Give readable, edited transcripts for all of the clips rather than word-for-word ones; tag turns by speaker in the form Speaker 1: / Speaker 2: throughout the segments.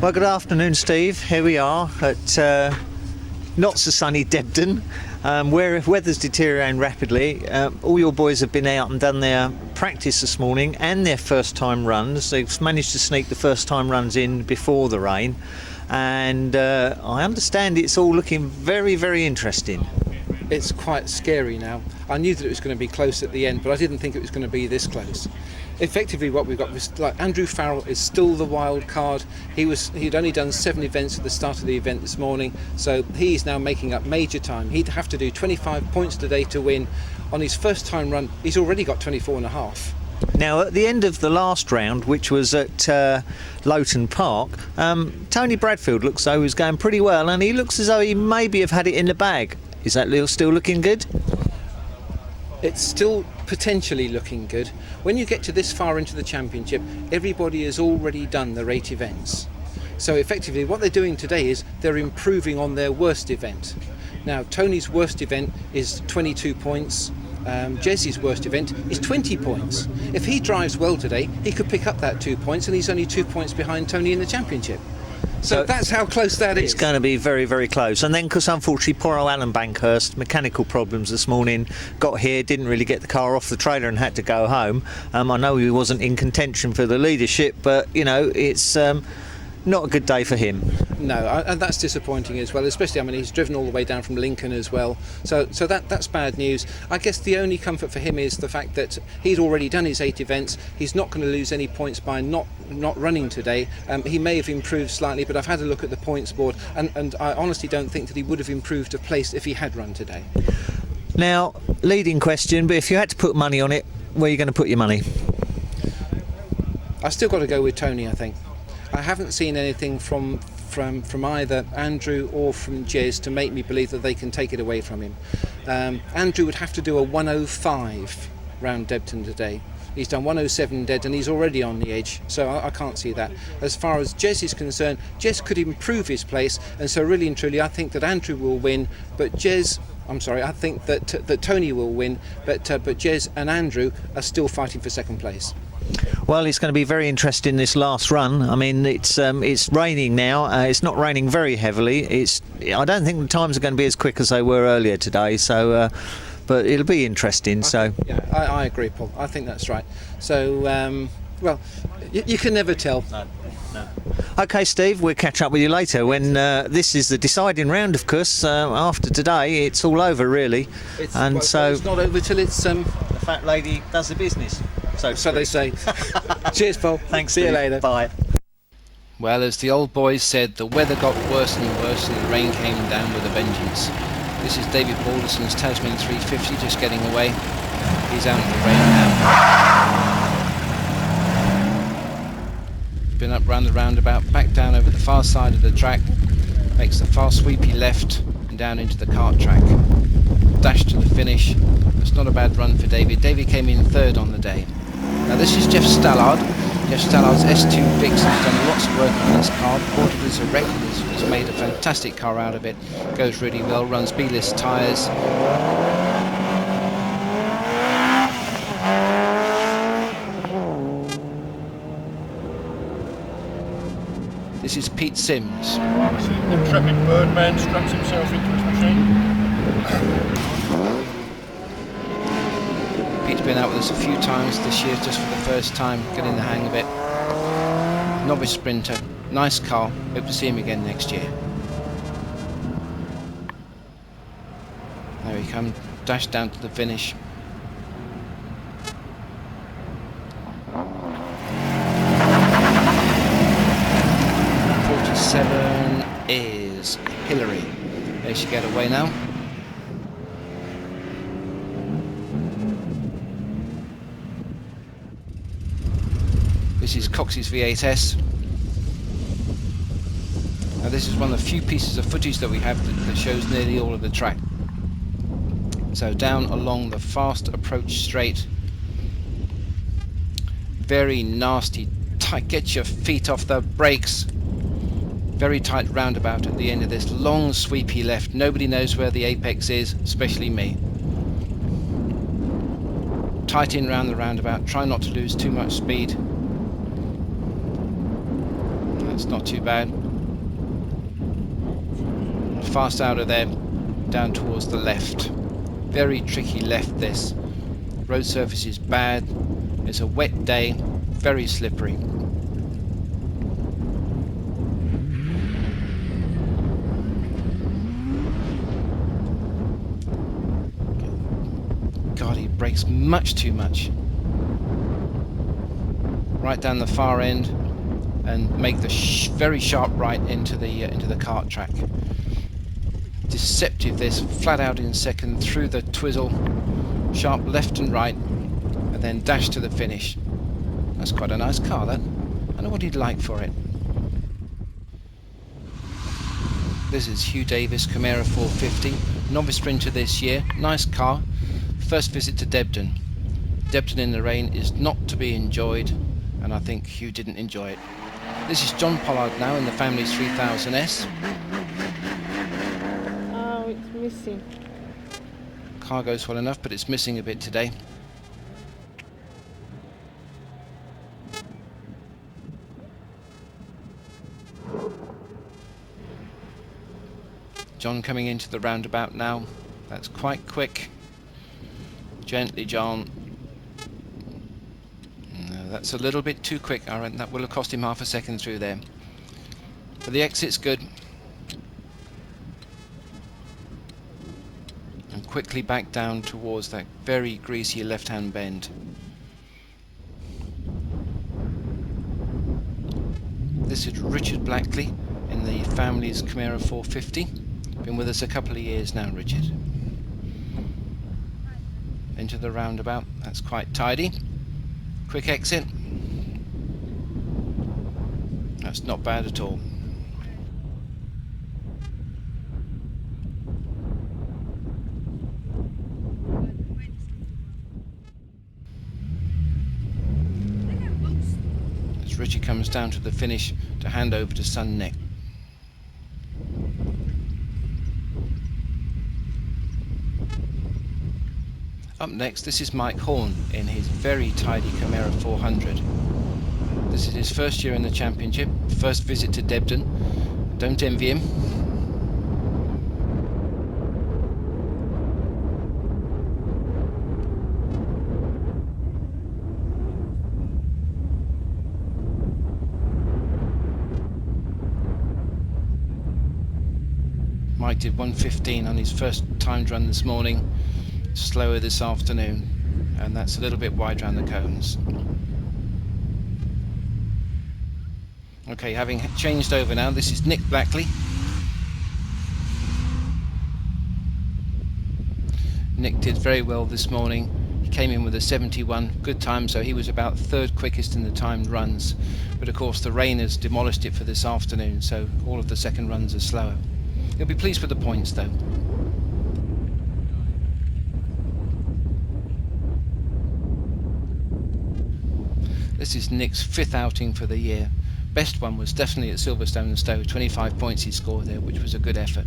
Speaker 1: Well, good afternoon, Steve. Here we are at not so sunny Debden, where weather's deteriorating rapidly. All your boys have been out and done their practice this morning and their first time runs. They've managed to sneak the first time runs in before the rain, and I understand it's all looking very, very interesting.
Speaker 2: It's quite scary now. I knew that it was going to be close at the end, but I didn't think it was going to be this close. Effectively, what we've got is like Andrew Farrell is still the wild card. He'd only done 7 events at the start of the event this morning, so he's now making up major time. He'd have to do 25 points today to win. On his first time run, he's already got 24.5.
Speaker 1: Now, at the end of the last round, which was at Lowton Park, Tony Bradfield looks as though he was going pretty well, and he looks as though he maybe have had it in the bag. Is that still looking good?
Speaker 2: It's still potentially looking good. When you get to this far into the championship, everybody has already done their 8 events. So effectively what they're doing today is they're improving on their worst event. Now, Tony's worst event is 22 points. Jez's worst event is 20 points. If he drives well today, he could pick up that 2 points, and he's only 2 points behind Tony in the championship. So that's how close that is.
Speaker 1: It's going to be very, very close. And then, because unfortunately poor old Alan Bankhurst, mechanical problems this morning, got here, didn't really get the car off the trailer and had to go home. I know he wasn't in contention for the leadership, but, you know, it's not a good day for him.
Speaker 2: No, and that's disappointing as well, especially, I mean, he's driven all the way down from Lincoln as well. So that's bad news. I guess the only comfort for him is the fact that he's already done his 8 events. He's not going to lose any points by not running today. He may have improved slightly, but I've had a look at the points board, and I honestly don't think that he would have improved a place if he had run today.
Speaker 1: Now, leading question, but if you had to put money on it, where are you going to put your money?
Speaker 2: I've still got to go with Tony, I think. I haven't seen anything from either Andrew or from Jez to make me believe that they can take it away from him. Andrew would have to do a 105 round Debden today. He's done 107 dead and he's already on the edge, so I can't see that. As far as Jez is concerned, Jez could improve his place, and so really and truly I think that Andrew will win, but I think that Tony will win, but Jez and Andrew are still fighting for second place.
Speaker 1: Well, it's going to be very interesting this last run. I mean, it's raining now. It's not raining very heavily. I don't think the times are going to be as quick as they were earlier today. So, but it'll be interesting.
Speaker 2: Yeah, I agree, Paul. I think that's right. So, well, you can never tell.
Speaker 1: No. Okay, Steve, we'll catch up with you later when this is the deciding round, of course. After today, it's all over, really.
Speaker 2: It's not over till it's
Speaker 1: the fat lady does the business.
Speaker 2: So they say. Cheers, Paul.
Speaker 1: Thanks.
Speaker 2: See you later.
Speaker 1: Bye.
Speaker 3: Well, as the old boys said, the weather got worse and worse and the rain came down with a vengeance. This is David Balderson's Tasman 350 just getting away. He's out in the rain now. Been up round the roundabout, back down over the far side of the track, makes the fast sweepy left and down into the kart track. Dash to the finish. It's not a bad run for David. David came in 3rd on the day. Now this is Jeff Stallard. Jeff Stallard's S2 Vix has done lots of work on this car. Bought it as a wreck, has made a fantastic car out of it. Goes really well, runs B-list tyres. This is Pete Sims.
Speaker 4: The intrepid Birdman straps himself into his machine.
Speaker 3: Pete's been out with us a few times this year, just for the first time, getting the hang of it. Novice sprinter, nice car, hope to see him again next year. There he comes, dash down to the finish. Is Hillary. There she get away now. This is Cox's V8S. Now this is one of the few pieces of footage that we have that shows nearly all of the track. So down along the fast approach straight. Very nasty, tight, get your feet off the brakes. Very tight roundabout at the end of this long sweepy left. Nobody knows where the apex is, especially me. Tight in round the roundabout, try not to lose too much speed. That's not too bad. Fast out of there, down towards the left. Very tricky left this. Road surface is bad. It's a wet day, very slippery. God, he brakes much too much. Right down the far end and make the very sharp right into the kart track. Deceptive this, flat out in second through the twizzle, sharp left and right, and then dash to the finish. That's quite a nice car, that. I wonder what he'd like for it. This is Hugh Davis Camaro 450, novice sprinter this year. Nice car. First visit to Debden. Debden in the rain is not to be enjoyed, and I think Hugh didn't enjoy it. This is John Pollard now in the family's 3000S.
Speaker 5: Oh, it's missing.
Speaker 3: Car goes well enough, but it's missing a bit today. John coming into the roundabout now. That's quite quick. Gently, John. No, that's a little bit too quick. I reckon that will have cost him half a second through there. But the exit's good. And quickly back down towards that very greasy left-hand bend. This is Richard Blackley in the family's Camaro 450. Been with us a couple of years now, Richard. Into the roundabout. That's quite tidy. Quick exit. That's not bad at all. As Richie comes down to the finish to hand over to son Nick. Up next, this is Mike Horn in his very tidy Camaro 400. This is his first year in the championship, first visit to Debden. Don't envy him. Mike did 1:15 on his first timed run this morning. Slower this afternoon, and that's a little bit wide around the cones. Okay, having changed over now, this is Nick Blackley. Nick did very well this morning. He came in with a 71, good time, so he was about third quickest in the timed runs. But of course the rain has demolished it for this afternoon, so all of the second runs are slower. He'll be pleased with the points though. This is Nick's 5th outing for the year. Best one was definitely at Silverstone and Stowe. 25 points he scored there, which was a good effort.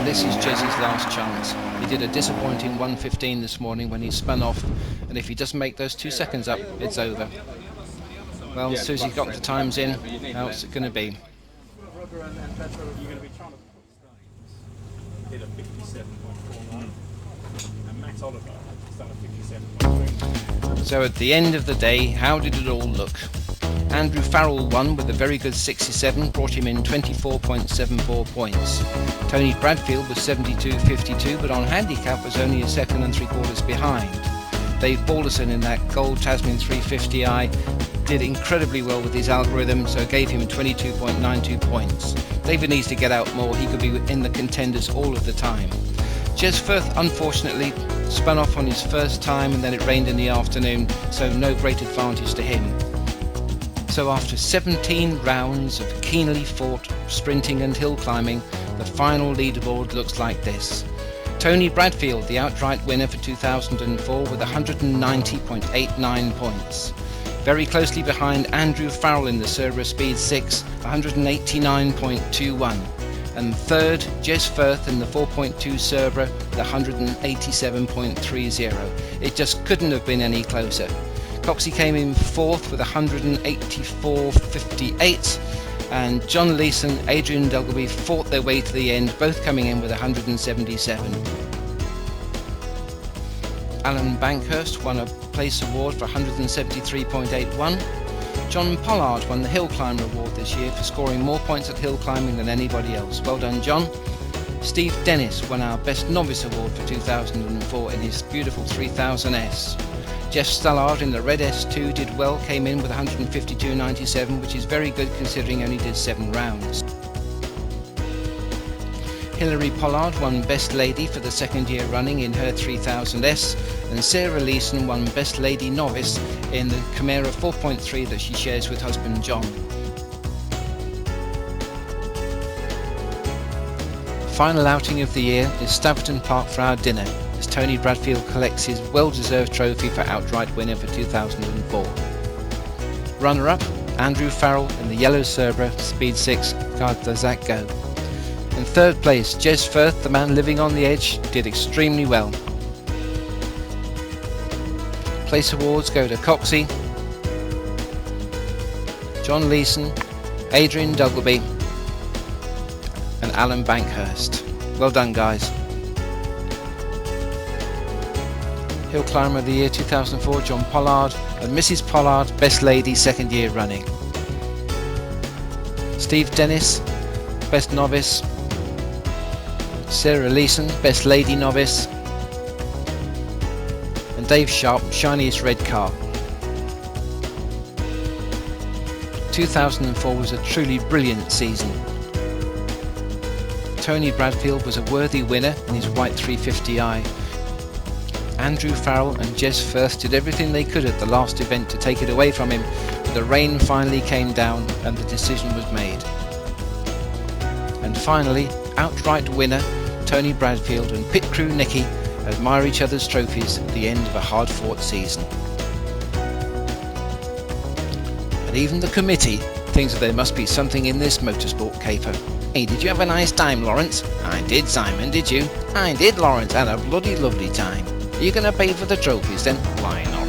Speaker 3: This is Jez's last chance. He did a disappointing 1:15 this morning when he spun off, and if he doesn't make those 2 seconds up, it's over. Well, as soon as he got the times in, how's it going to be? So at the end of the day, how did it all look? Andrew Farrell won with a very good 67, brought him in 24.74 points. Tony Bradfield was 72.52, but on handicap was only a second and 3/4 behind. Dave Balderson in that gold Tasman 350i did incredibly well with his algorithm, so gave him 22.92 points. David needs to get out more. He could be in the contenders all of the time. Firth unfortunately spun off on his first time, and then it rained in the afternoon, so no great advantage to him. So after 17 rounds of keenly fought sprinting and hill climbing, the final leaderboard looks like this. Tony Bradfield, the outright winner for 2004 with 190.89 points. Very closely behind Andrew Farrell in the Cerberus Speed 6, 189.21. And third, Firth in the 4.2 Cerberus with 187.30. It just couldn't have been any closer. Coxey came in fourth with 184.58, and John Leeson, Adrian Delgeby fought their way to the end, both coming in with 177. Alan Bankhurst won a place award for 173.81. John Pollard won the Hill Climber Award this year for scoring more points at hill climbing than anybody else. Well done, John. Steve Dennis won our Best Novice Award for 2004 in his beautiful 3000S. Jeff Stallard in the Red S2 did well, came in with 152.97, which is very good considering he only did 7 rounds. Hilary Pollard won Best Lady for the second year running in her 3000S, and Sarah Leeson won Best Lady Novice in the Chimera 4.3 that she shares with husband John. Final outing of the year is Staverton Park for our dinner, as Tony Bradfield collects his well-deserved trophy for outright winner for 2004. Runner-up, Andrew Farrell in the yellow Cerbera Speed 6 Card Does That Go. In third place, Jez Firth, the man living on the edge, did extremely well. Place awards go to Coxey, John Leeson, Adrian Delgeby and Alan Bankhurst. Well done, guys. Hill Climber of the Year 2004, John Pollard, and Mrs. Pollard, Best Lady, second year running. Steve Dennis, Best Novice. Sarah Leeson, Best Lady Novice. And Dave Sharp, Shiniest Red Car. 2004 was a truly brilliant season. Tony Bradfield was a worthy winner in his white 350i. Andrew Farrell and Jez Firth did everything they could at the last event to take it away from him, but the rain finally came down and the decision was made. And finally, outright winner Tony Bradfield and pit crew Nicky admire each other's trophies at the end of a hard-fought season. And even the committee thinks that there must be something in this motorsport caper. Hey, did you have a nice time, Lawrence? I did, Simon, did you? I did, Lawrence, had a bloody lovely time. Are you going to pay for the trophies then? Why not?